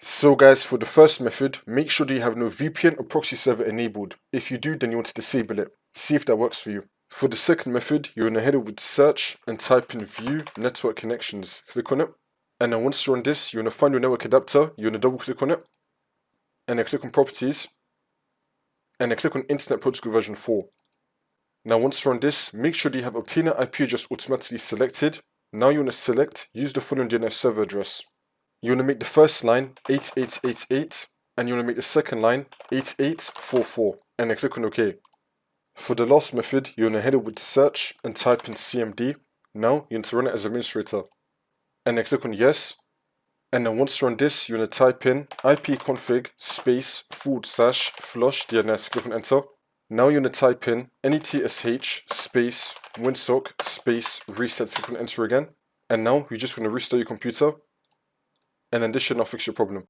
So guys, for the first method, make sure that you have no VPN or proxy server enabled. If you do, then you want to disable it. See if that works for you. For the second method, you're going to head over to search and type in view network connections. Click on it. And then once you're on this, you're going to find your network adapter. You're going to double click on it. And then click on properties. And then click on Internet Protocol version 4. Now once you're on this, make sure that you have Obtainer IP address automatically selected. Now you want to select use the following DNS server address. You want to make the first line 8888 and you want to make the second line 8844 and then click on OK. For the last method, you want to head over to search and type in CMD. Now you want to run it as administrator and then click on yes. And then once you're on this, you want to type in ipconfig space /flush DNS. Click on enter. Now you want to type in netsh space winsock space reset. Click on enter again. And now you just want to restart your computer. And then this should now fix your problem.